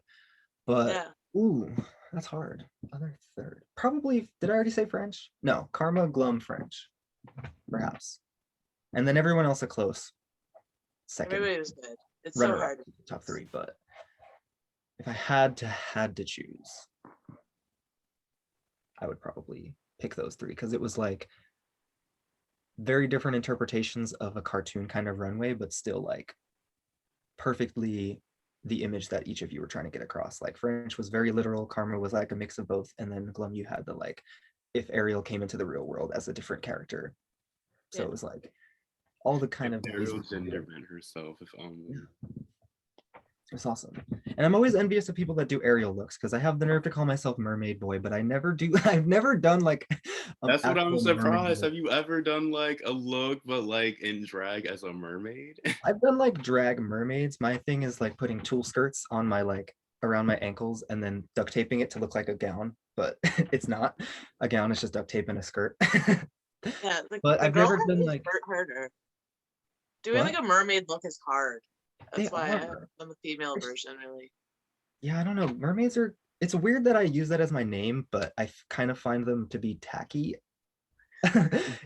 But Yeah. ooh, that's hard. Other third. Probably, did I already say French? No, Karma, Glum, French. Perhaps. And then everyone else a close second. Everybody was good. It's Runner so hard. up, top three, but if I had to choose, I would probably pick those three because it was like very different interpretations of a cartoon kind of runway, but still like perfectly the image that each of you were trying to get across. Like French was very literal, Karma was like a mix of both, and then Glum, you had the like if Ariel came into the real world as a different character. So it was like all the kind of Ariel gender bent herself, if only. It's awesome. And I'm always envious of people that do aerial looks because I have the nerve to call myself Mermaid Boy, but I never do. I've never done like that's what I'm surprised. Have you ever done like a look but like in drag as a mermaid? I've done like drag mermaids. My thing is like putting tulle skirts on my like around my ankles and then duct taping it to look like a gown, but it's not a gown, it's just duct tape and a skirt. Yeah, but I've never done like harder. Doing what? like a mermaid look is hard. That's They why are. I'm the female version, really. Yeah, I don't know. Mermaids are, it's weird that I use that as my name, but I kind of find them to be tacky.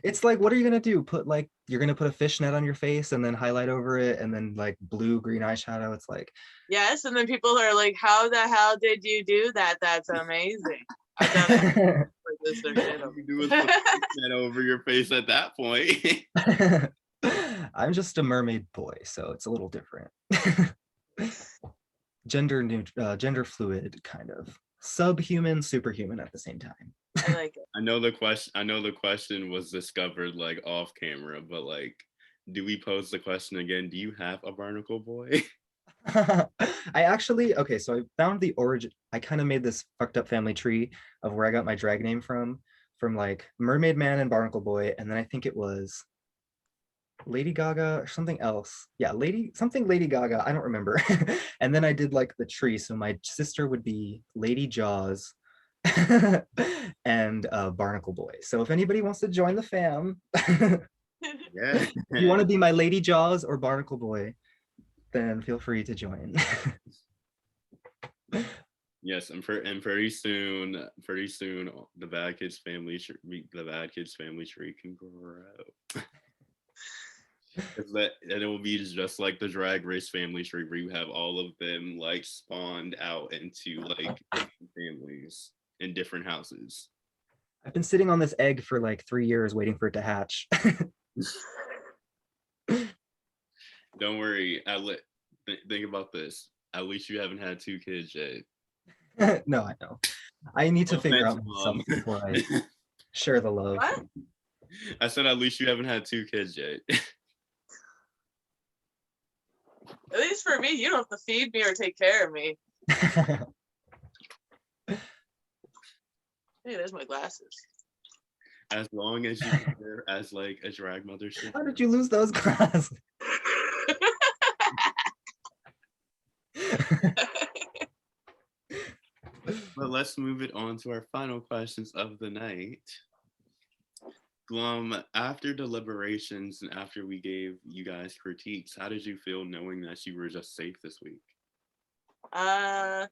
It's like, what are you gonna do? Put like, you're gonna put a fishnet on your face and then highlight over it and then like blue green eyeshadow. It's like, yes, and then people are like, how the hell did you do that? That's amazing. I've done it. This or shit you do is put a fishnet over your face at that point. I'm just a mermaid boy, so it's a little different. Gender fluid, kind of subhuman, superhuman at the same time. I like it. I know the question was discovered like off camera, but like, do we pose the question again? Do you have a barnacle boy? I actually, okay, so I found the origin. I kind of made this fucked up family tree of where I got my drag name from like Mermaid Man and Barnacle Boy, and then I think it was Lady Gaga or something else. Yeah, Lady Gaga, I don't remember. And then I did like the tree, so my sister would be Lady Jaws and Barnacle Boy. So if anybody wants to join the fam, Yeah. if you want to be my Lady Jaws or Barnacle Boy, then feel free to join. Yes, and very soon, the Bad Kidz family tree can grow. And it will be just like the Drag Race family tree, where you have all of them like spawned out into like different families in different houses. I've been sitting on this egg for like 3 years waiting for it to hatch. Don't worry, think about this. At least you haven't had 2 kids yet. No, I know. I need to figure out Mom. myself before I share the love. What? I said at least you haven't had 2 kids yet. At least for me, you don't have to feed me or take care of me. Hey, there's my glasses. As long as you wear as like a drag mother should. How did you lose those glasses? But let's move it on to our final questions of the night. Glum, after deliberations and after we gave you guys critiques, how did you feel knowing that you were just safe this week? I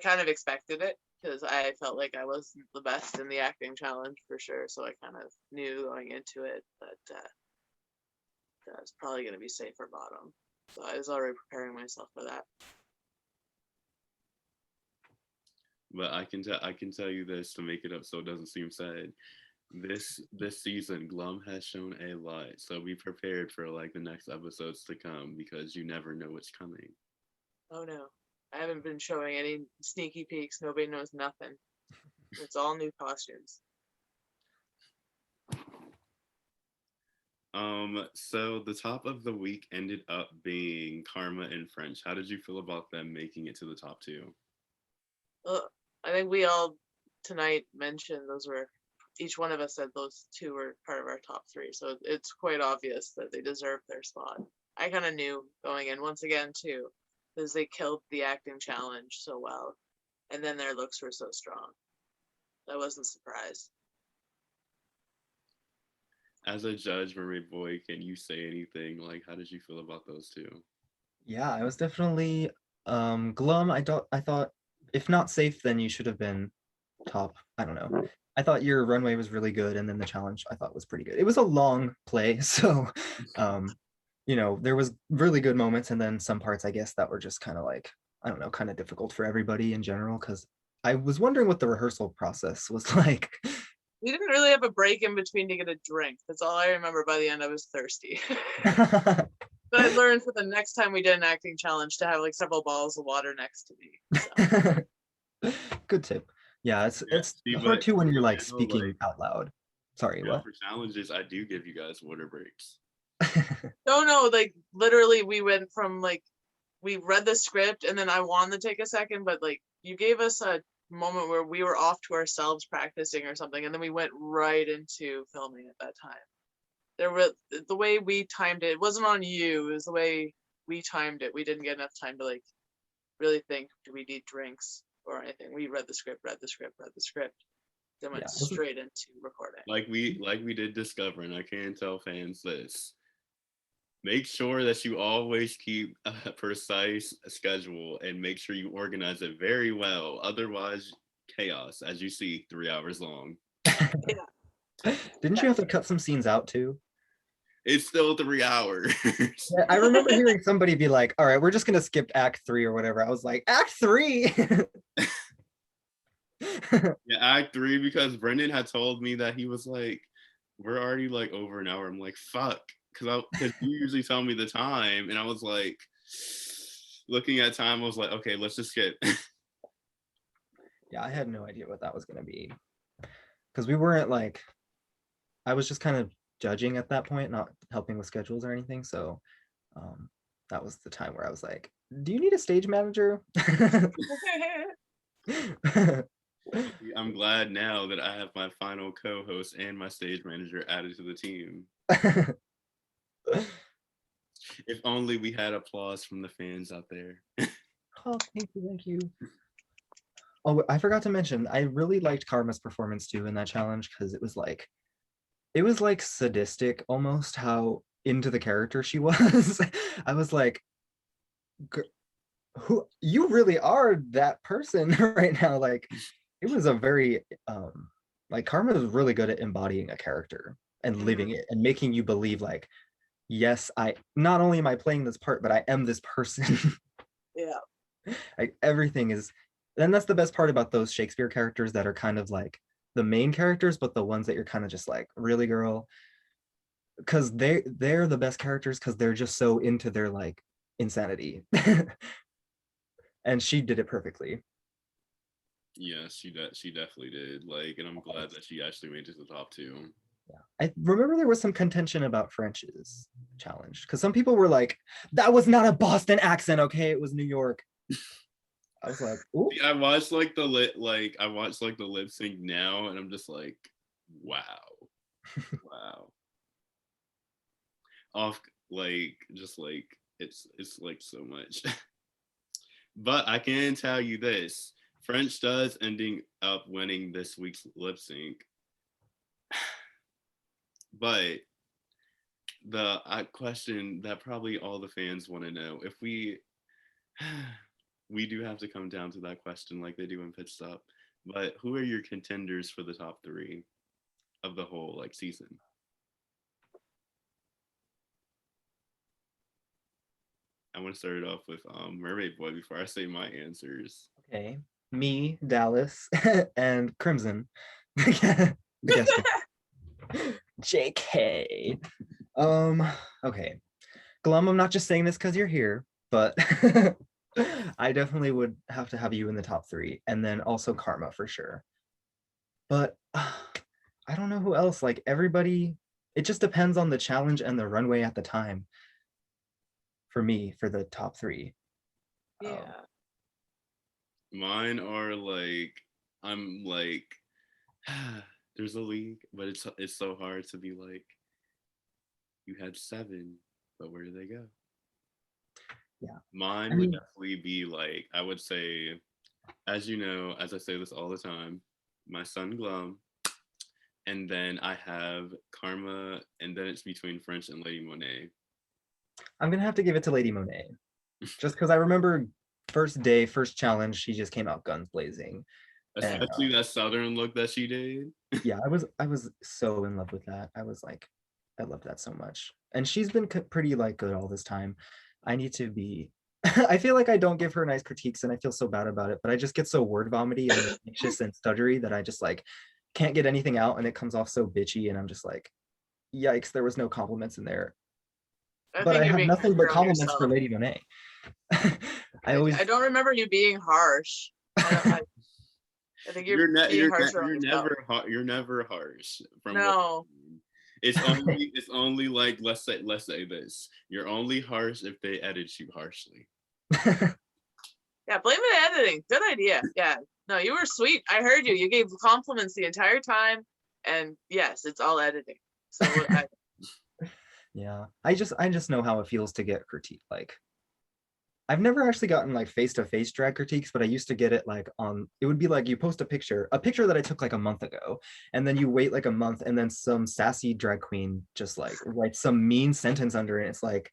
kind of expected it because I felt like I wasn't the best in the acting challenge for sure. So I kind of knew going into it that I was probably going to be safe or bottom. So I was already preparing myself for that. But I can tell you this to make it up so it doesn't seem sad. This season, Glum has shown a lot, so be prepared for like the next episodes to come because you never know what's coming. Oh no, I haven't been showing any sneaky peeks. Nobody knows nothing. It's all new costumes. So the top of the week ended up being Karma and French. How did you feel about them making it to the top two? I think we all tonight mentioned those were, each one of us said those two were part of our top three. So it's quite obvious that they deserve their spot. I kind of knew going in once again too, because they killed the acting challenge so well. And then their looks were so strong. I wasn't surprised. As a judge, Mermaid Boy, can you say anything? Like, how did you feel about those two? Yeah, I was definitely Glum. I thought if not safe, then you should have been top. I don't know. I thought your runway was really good, and then the challenge I thought was pretty good. It was a long play, so there was really good moments, and then some parts I guess that were just kind of like, I don't know, kind of difficult for everybody in general, because I was wondering what the rehearsal process was like. We didn't really have a break in between to get a drink. That's all I remember. By the end, I was thirsty. But I learned for the next time we did an acting challenge to have like several bottles of water next to me. So. Good tip. Yeah, it's hard too when you're like speaking out loud. Sorry, what? For challenges, I do give you guys water breaks. No, like literally we went from like, we read the script and then I wanted to take a second, but like you gave us a moment where we were off to ourselves practicing or something, and then we went right into filming at that time. The way we timed it wasn't on you, it was the way we timed it. We didn't get enough time to like really think, do we need drinks or anything? We read the script, then went straight into recording. Like we did discover, and I can tell fans this. Make sure that you always keep a precise schedule and make sure you organize it very well. Otherwise, chaos, as you see, 3 hours long. Yeah. Didn't you have to cut some scenes out too? It's still 3 hours. Yeah, I remember hearing somebody be like, all right, we're just going to skip act 3 or whatever. I was like, act 3? Yeah, act 3, because Brendan had told me that he was like, we're already like over an hour. I'm like, fuck. Because you usually tell me the time. And I was like, looking at time, I was like, okay, let's just skip. Yeah, I had no idea what that was going to be. Because we weren't like, I was just kind of judging at that point, not helping with schedules or anything. So that was the time where I was like, do you need a stage manager? I'm glad now that I have my final co-host and my stage manager added to the team. If only we had applause from the fans out there. Oh, thank you. Oh, I forgot to mention, I really liked Karma's performance too in that challenge, because it was like sadistic almost how into the character she was. I was like, who you really are that person right now. Like it was a very like Karma is really good at embodying a character and living it and making you believe like, yes, I not only am I playing this part, but I am this person. Yeah. Like everything is, and that's the best part about those Shakespeare characters that are kind of like the main characters, but the ones that you're kind of just like, really, girl? Because they're the best characters because they're just so into their like insanity. And she did it perfectly. Yes, she definitely did. Like, and I'm glad that she actually made it to the top 2. Yeah. I remember there was some contention about French's challenge because some people were like, that was not a Boston accent, okay? It was New York. I was like, ooh. See, I watched the lip sync now, and I'm just like, wow. Wow. Off like just like it's like so much. But I can tell you this, French does ending up winning this week's lip sync. But the question that probably all the fans want to know, if we do have to come down to that question like they do in Pit Stop, but who are your contenders for the top 3 of the whole like season? I want to start it off with Mermaid Boy before I say my answers. Okay, me, Dallas, and Crimson. JK. Okay. Glum, I'm not just saying this because you're here, but I definitely would have to have you in the top 3, and then also Karma for sure. But I don't know who else. Like everybody, it just depends on the challenge and the runway at the time. For me, for the top 3. Yeah. Mine are like, I'm like, there's a league, but it's so hard to be like, you had 7, but where do they go? Yeah. Mine would definitely be like, I would say, as you know, as I say this all the time, my son Glum, and then I have Karma, and then it's between French and Lady Monet. I'm gonna have to give it to Lady Monet, just because I remember first day, first challenge, she just came out guns blazing. Especially that southern look that she did. Yeah, I was so in love with that. I was like, I love that so much. And she's been pretty like good all this time. I need to be. I feel like I don't give her nice critiques, and I feel so bad about it. But I just get so word vomity and anxious and stuttery that I just like can't get anything out, and it comes off so bitchy. And I'm just like, yikes! There was no compliments in there. But I have nothing but compliments for Lady Monet. I don't remember you being harsh. I think you're never harsh. No. It's only like let's say this. You're only harsh if they edit you harshly. Yeah, blame the editing. Good idea. Yeah. No, you were sweet. I heard you. You gave compliments the entire time, and yes, it's all editing. So yeah, I just know how it feels to get critiqued. Like, I've never actually gotten like face-to-face drag critiques, but I used to get it like it would be like you post a picture that I took like a month ago, and then you wait like a month, and then some sassy drag queen just like writes some mean sentence under it. It's like,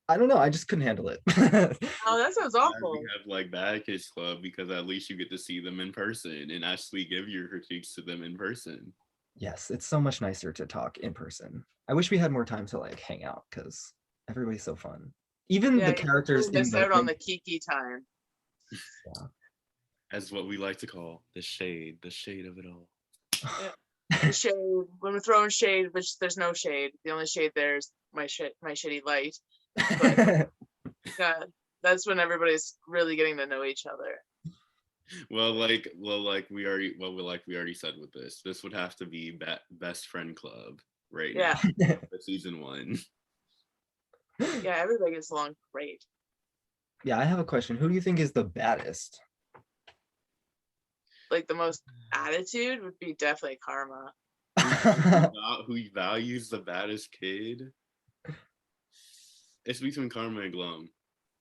I don't know, I just couldn't handle it. Oh, that sounds awful. We have like Bad Kidz Club because at least you get to see them in person and actually give your critiques to them in person. Yes, it's so much nicer to talk in person. I wish we had more time to like hang out because everybody's so fun. Even the characters miss out on the kiki time. Yeah. As what we like to call the shade of it all. Yeah. The shade, when we're throwing shade, which there's no shade. The only shade there is my shitty light. But yeah, that's when everybody's really getting to know each other. Like we already said with this would have to be best friend club right now. For season 1. Yeah, everybody gets along great. Yeah, I have a question. Who do you think is the baddest? Like the most attitude would be definitely Karma. Who values the baddest kid? It's between Karma and Glum.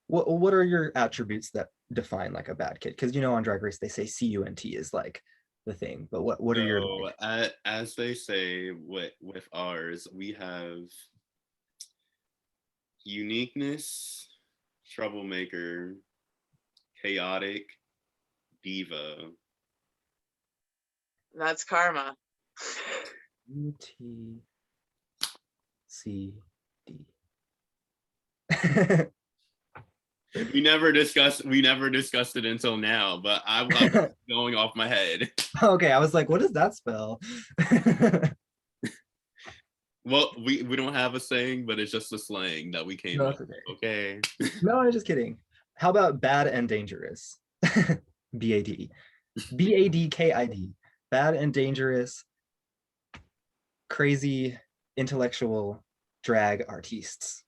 What are your attributes that define like a bad kid? Because on Drag Race they say CUNT is like the thing, but what are your like? As they say with ours, we have uniqueness, troublemaker, chaotic, diva. That's Karma. UTCD. We never discussed it until now, but I was going off my head. Okay, I was like, what does that spell? Well, we don't have a saying, but it's just a slang that we came up with. Okay. No, I'm just kidding. How about bad and dangerous? BAD. BADKID. Bad and dangerous, crazy, intellectual drag artists.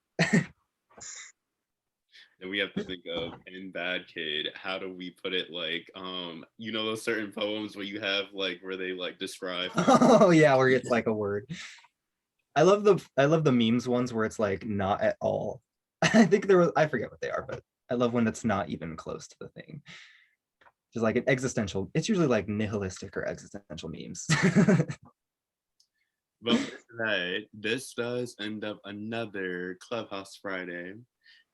And we have to think of in Bad Kid, how do we put it like those certain poems where you have like where they like describe. Oh yeah, where it's like a word. I love the memes ones where it's like not at all. I forget what they are, but I love when it's not even close to the thing. Just like an existential, it's usually like nihilistic or existential memes. But for today, this does end up another Clubhouse Friday.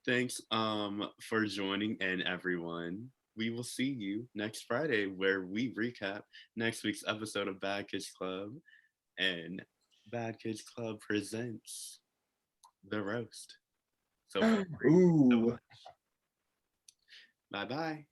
Thanks for joining in, everyone. We will see you next Friday where we recap next week's episode of Bad Kidz Club, and Bad Kidz Club presents The Roast. So ooh. Bye-bye.